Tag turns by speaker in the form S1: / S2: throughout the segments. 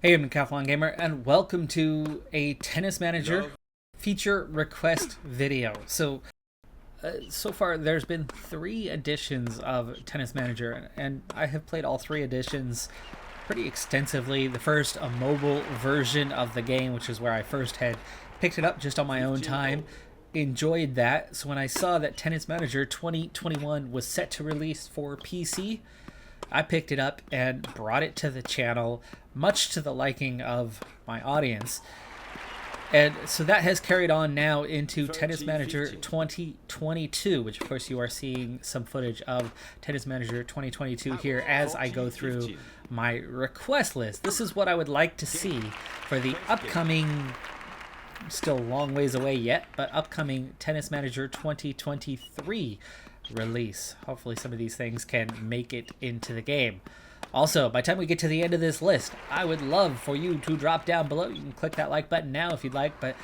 S1: Hey, I'm Decathlon Gamer, and welcome to a Tennis Manager feature request video. So far there's been 3 editions of Tennis Manager, and I have played all 3 editions pretty extensively. The first, a mobile version of the game, which is where I first had picked it up just on my own time. Enjoyed that. So when I saw that Tennis Manager 2021 was set to release for PC, I picked it up and brought it to the channel, much to the liking of my audience. And so that has carried on now into Tennis Manager 2022, which of course you are seeing some footage of Tennis Manager 2022 here as I go through my request list. This is what I would like to see for the upcoming, still a long ways away yet, but upcoming Tennis Manager 2023 release. Hopefully some of these things can make it into the game. Also, by the time we get to the end of this list, I would love for you to drop down below. You can click that like button now if you'd like, but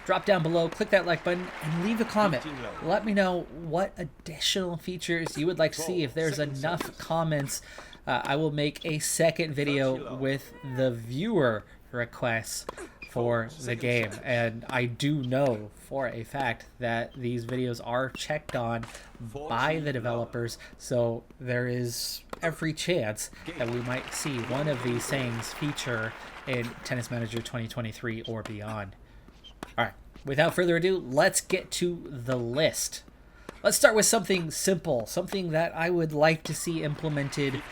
S1: drop down below, click that like button, and leave a comment. Let me know what additional features you would like to see. If there's enough comments, I will make a second video with the viewer requests for the game. And I do know for a fact that these videos are checked on by the developers, so there is every chance that we might see one of these things feature in Tennis Manager 2023 or beyond. Alright, without further ado, let's get to the list. Let's start with something simple, something that I would like to see implemented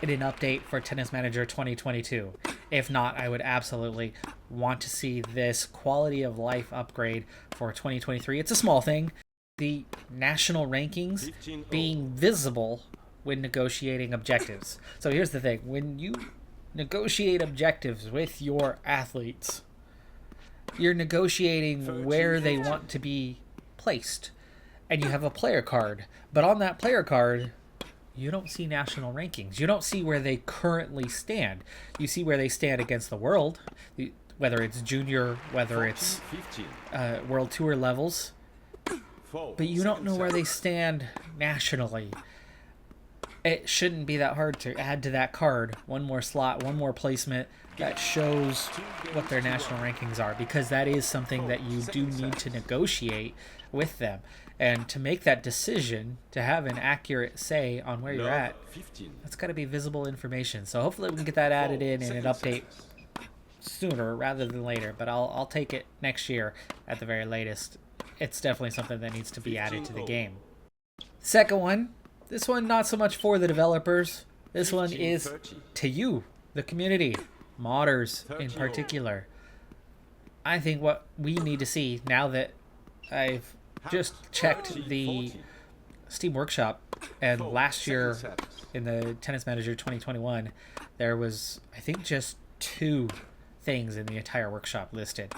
S1: in an update for Tennis Manager 2022. If not, I would absolutely want to see this quality of life upgrade for 2023. It's a small thing. The national rankings being visible when negotiating objectives. So here's the thing. When you negotiate objectives with your athletes, you're negotiating where they want to be placed. And you have a player card, but on that player card, you don't see national rankings. You don't see where they currently stand. You see where they stand against the world, whether it's junior, whether it's World Tour levels, but you don't know where they stand nationally. It shouldn't be that hard to add to that card one more slot, one more placement that shows what their national rankings are, because that is something that you do need to negotiate with them. And to make that decision, to have an accurate say on where you're at, that's got to be visible information. So hopefully we can get that added in an update sooner rather than later, but I'll take it next year at the very latest. It's definitely something that needs to be added to the game. Second one, this one not so much for the developers. This one is to you, the community, modders in particular. I think what we need to see, now that I've just checked the Steam Workshop, and last year in the Tennis Manager 2021 there was, I think, just 2 things in the entire workshop listed.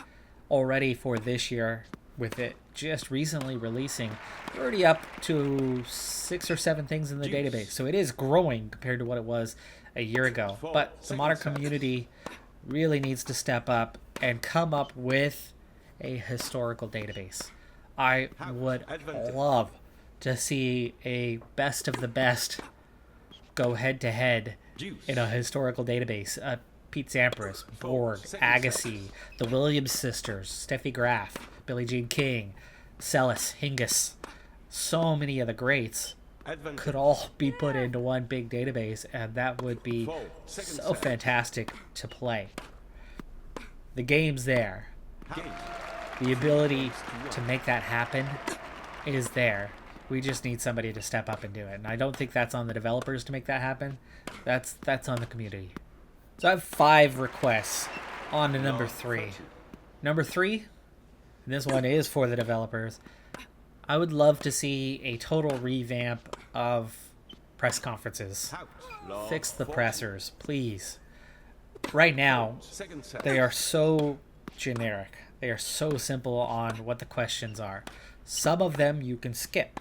S1: Already for this year, with it just recently releasing, we're already up to 6 or 7 things in the database, so it is growing compared to what it was a year ago. But the modern community really needs to step up and come up with a historical database. I would love to see a best of the best go head-to-head in a historical database. Pete Sampras, Borg, Agassi, the Williams sisters, Steffi Graf, Billie Jean King, Celis, Hingis. So many of the greats could all be put into one big database, and that would be so fantastic to play. The game's there. The ability to make that happen is there. We just need somebody to step up and do it. And I don't think that's on the developers to make that happen. That's on the community. So I have 5 requests on to number 3. Number 3, and this one is for the developers. I would love to see a total revamp of press conferences. Fix the pressers, please. Right now, they are so generic. They are so simple on what the questions are. Some of them you can skip.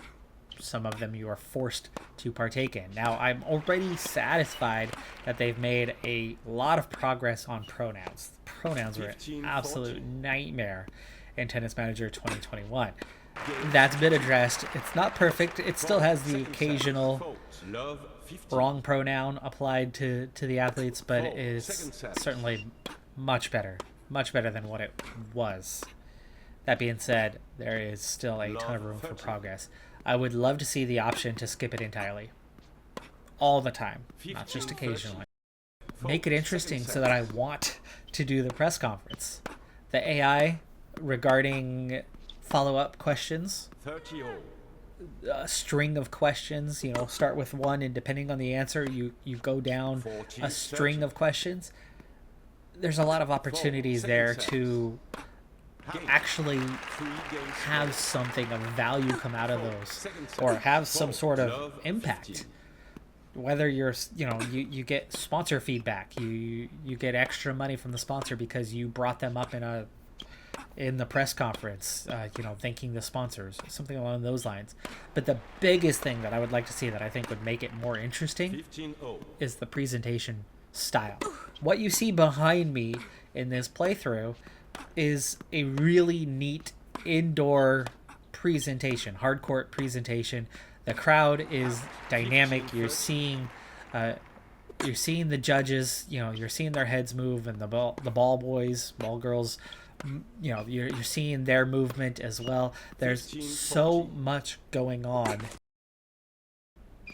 S1: Some of them you are forced to partake in. Now, I'm already satisfied that they've made a lot of progress on pronouns. Pronouns were an absolute nightmare in Tennis Manager 2021. That's been addressed. It's not perfect. It still has the occasional wrong pronoun applied to the athletes, but it is certainly much better than what it was. That being said, there is still a ton of room for progress. I would love to see the option to skip it entirely. All the time, not just occasionally. Make it interesting so that I want to do the press conference. The AI regarding follow-up questions, a string of questions, start with one, and depending on the answer, you go down a string of questions. There's a lot of opportunities there to actually have something of value come out of those, or have some sort of impact. Whether you're, you get sponsor feedback, you get extra money from the sponsor because you brought them up in the press conference, thanking the sponsors, something along those lines. But the biggest thing that I would like to see that I think would make it more interesting is the presentation style. What you see behind me in this playthrough is a really neat indoor presentation, hardcourt presentation. The crowd is dynamic. You're seeing the judges, you're seeing their heads move, and the ball boys, ball girls, you're seeing their movement as well. There's so much going on.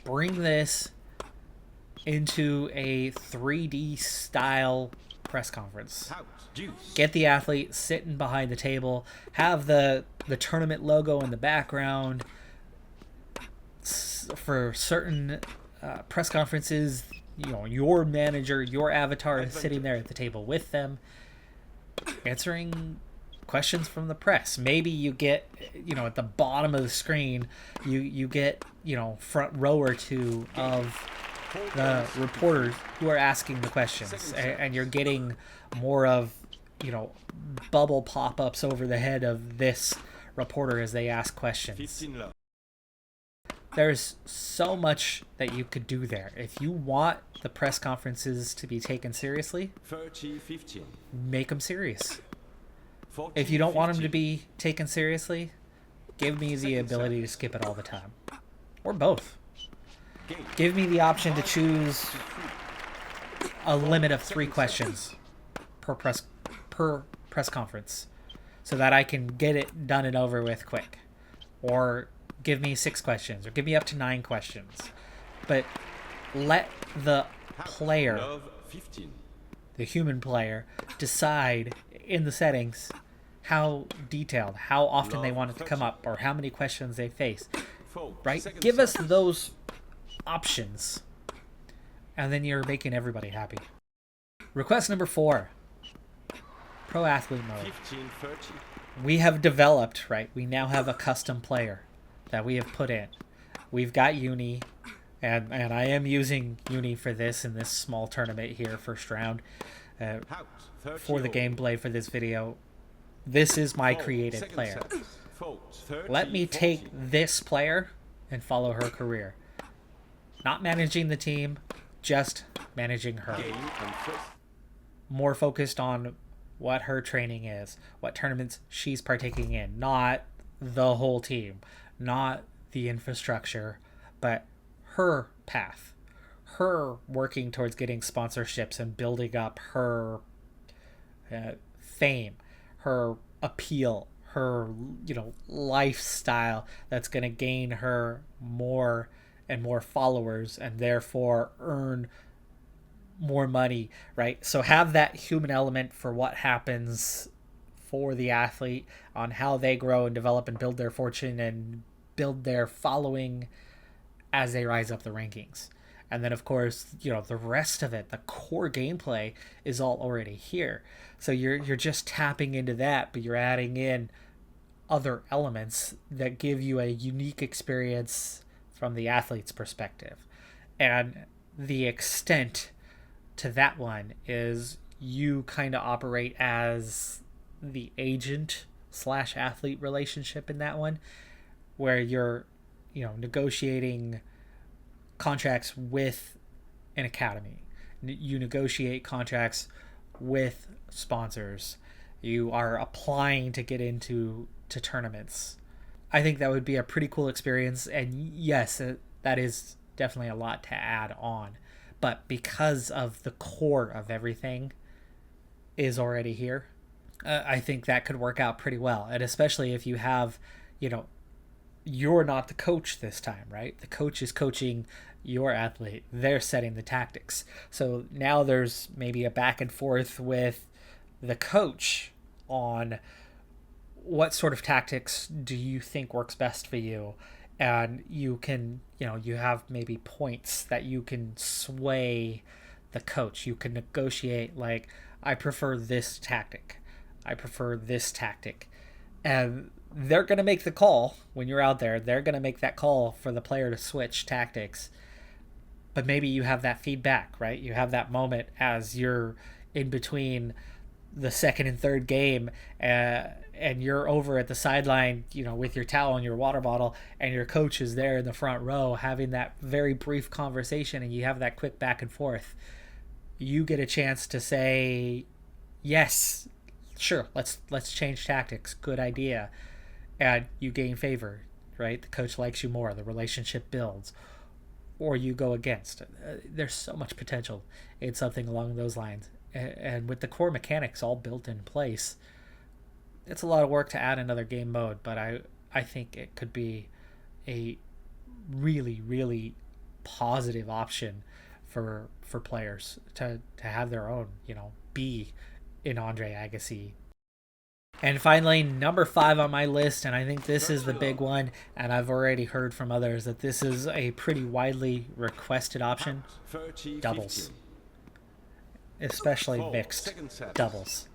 S1: Bring this into a 3D style press conference. Get the athlete sitting behind the table, have the tournament logo in the background. For certain press conferences, your manager, your avatar is sitting there at the table with them, answering questions from the press. Maybe you get, at the bottom of the screen, you get, front row or two of the reporters who are asking the questions, and you're getting more of, bubble pop-ups over the head of this reporter as they ask questions. There's so much that you could do there. If you want the press conferences to be taken seriously, make them serious. If you don't want them to be taken seriously, give me the ability to skip it all the time. Or both. Give me the option to choose a limit of 3 questions per press conference, so that I can get it done and over with quick. Or give me 6 questions, or give me up to 9 questions. But let the player, the human player, decide in the settings how detailed, how often they want it to come up, or how many questions they face. Right? Give us those options, and then you're making everybody happy. Request number 4. Pro athlete mode. We have developed, right? We now have a custom player that we have put in. We've got Uni, and I am using Uni for this in this small tournament here, first round, for the gameplay for this video. This is my created player. Let me take this player and follow her career. Not managing the team, just managing her. More focused on what her training is, what tournaments she's partaking in, not the whole team, not the infrastructure, but her path, her working towards getting sponsorships and building up her fame, her appeal, her lifestyle that's going to gain her more and more followers, and therefore earn more money, right? So have that human element for what happens for the athlete, on how they grow and develop and build their fortune and build their following as they rise up the rankings. And then, of course, the rest of it, the core gameplay, is all already here. So you're just tapping into that, but you're adding in other elements that give you a unique experience from the athlete's perspective. And the extent to that one is you kind of operate as the agent / athlete relationship in that one, where you're negotiating contracts with an academy. You negotiate contracts with sponsors. You are applying to get into tournaments. I think that would be a pretty cool experience, and yes, that is definitely a lot to add on. But because of the core of everything, is already here. I think that could work out pretty well. And especially if you have, you know, you're not the coach this time, right? The coach is coaching your athlete. They're setting the tactics. So now there's maybe a back and forth with the coach on what sort of tactics do you think works best for you. And you can, you know, you have maybe points that you can sway the coach. You can negotiate, like, I prefer this tactic. I prefer this tactic. And they're going to make the call when you're out there. They're going to make that call for the player to switch tactics. But maybe you have that feedback, right? You have that moment as you're in between the second and third game, and you're over at the sideline, you know, with your towel and your water bottle, and your coach is there in the front row having that very brief conversation, and you have that quick back and forth. You get a chance to say, yes, sure, let's change tactics, good idea, and you gain favor, right? The coach likes you more, the relationship builds. Or you go against. There's so much potential in something along those lines. And with the core mechanics all built in place, it's a lot of work to add another game mode, but I think it could be a really, really positive option for players to have their own, you know, be in Andre Agassi. And finally, number 5 on my list, and I think this is the big one, and I've already heard from others that this is a pretty widely requested option, doubles. Especially mixed doubles.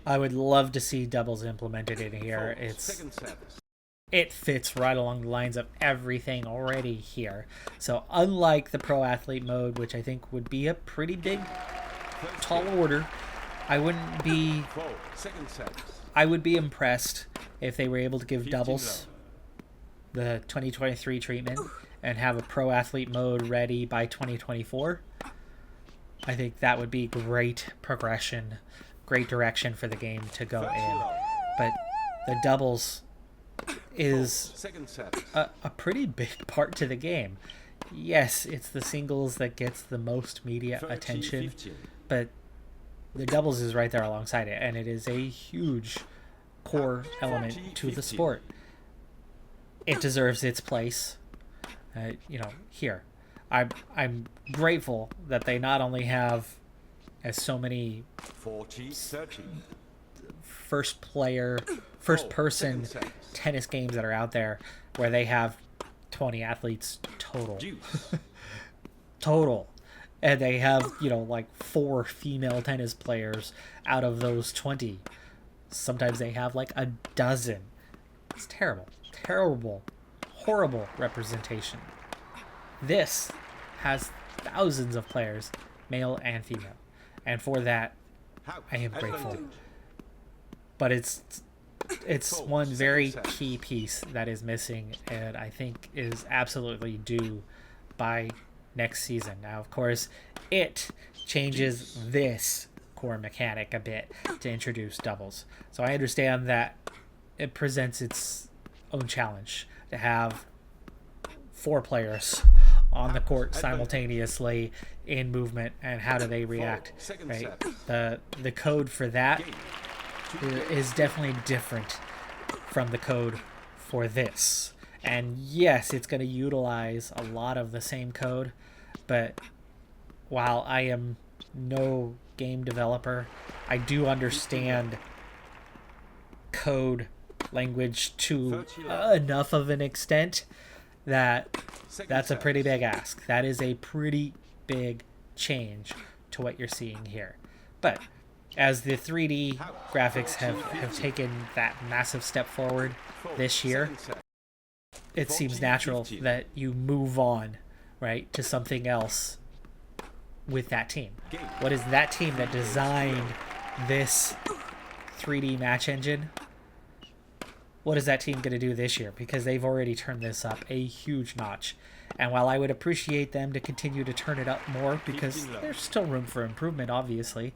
S1: I would love to see doubles implemented in here. It fits right along the lines of everything already here. So unlike the pro athlete mode, which I think would be a pretty big, tall order, I would be impressed if they were able to give doubles the 2023 treatment and have a pro athlete mode ready by 2024. I think that would be great progression, great direction for the game to go in. But the doubles is a pretty big part to the game. Yes, it's the singles that gets the most media attention, but the doubles is right there alongside it, and it is a huge core element to the sport. It deserves its place, you know, here. I'm grateful that they not only have as so many first person tennis games that are out there where they have 20 athletes total. And they have, you know, like 4 female tennis players out of those 20. Sometimes they have like a dozen. It's terrible. Horrible representation. This has thousands of players, male and female. And for that, I am grateful. But it's one very key piece that is missing, and I think is absolutely due by next season. Now, of course, it changes this core mechanic a bit to introduce doubles. So I understand that it presents its own challenge to have 4 players on the court simultaneously in movement, and how do they react, right? The code for that is definitely different from the code for this. And yes, it's going to utilize a lot of the same code, but while I am no game developer, I do understand code language to enough of an extent that that's a pretty big ask. That is a pretty big change to what you're seeing here. But as the 3D graphics have taken that massive step forward this year, it seems natural that you move on, right, to something else with that team. What is that team that designed this 3D match engine? What is that team going to do this year? Because they've already turned this up a huge notch. And while I would appreciate them to continue to turn it up more, because there's still room for improvement, obviously,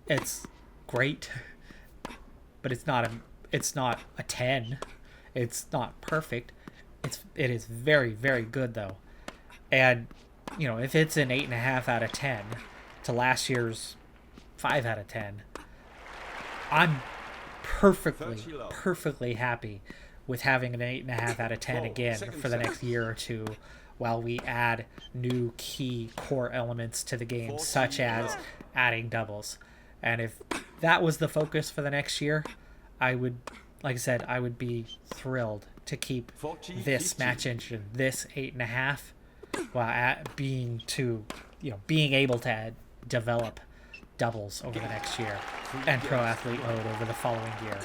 S1: it's great, but it's not a 10. It's not perfect. It is very, very good though. And you know, if it's an 8.5 out of 10 to last year's 5 out of 10. I'm perfectly happy with having an 8.5 out of 10 again for the next year or two, while we add new key core elements to the game, such as adding doubles. And if that was the focus for the next year, I would, like I said, I would be thrilled to keep this match engine, this 8.5, while being able to develop doubles over the next year and pro athlete mode over the following year.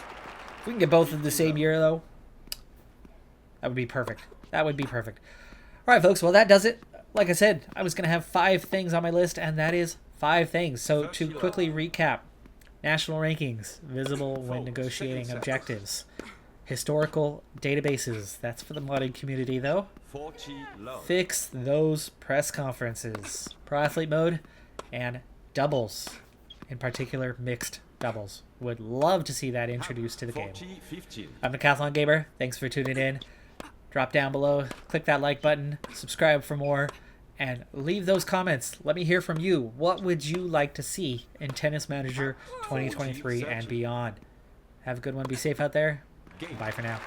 S1: If we can get both in the same year, though, that would be perfect. That would be perfect. All right, folks. Well, that does it. Like I said, I was going to have 5 things on my list, and that is 5 things. So to quickly recap: national rankings, visible when negotiating objectives, historical databases, that's for the modding community though, fix those press conferences, pro athlete mode, and doubles, in particular mixed doubles. Would love to see that introduced to the game. I'm Decathlon Gamer. Thanks for tuning in. Drop down below, click that like button, subscribe for more, and leave those comments. Let me hear from you. What would you like to see in Tennis Manager 2023 and beyond? Have a good one. Be safe out there. Bye for now.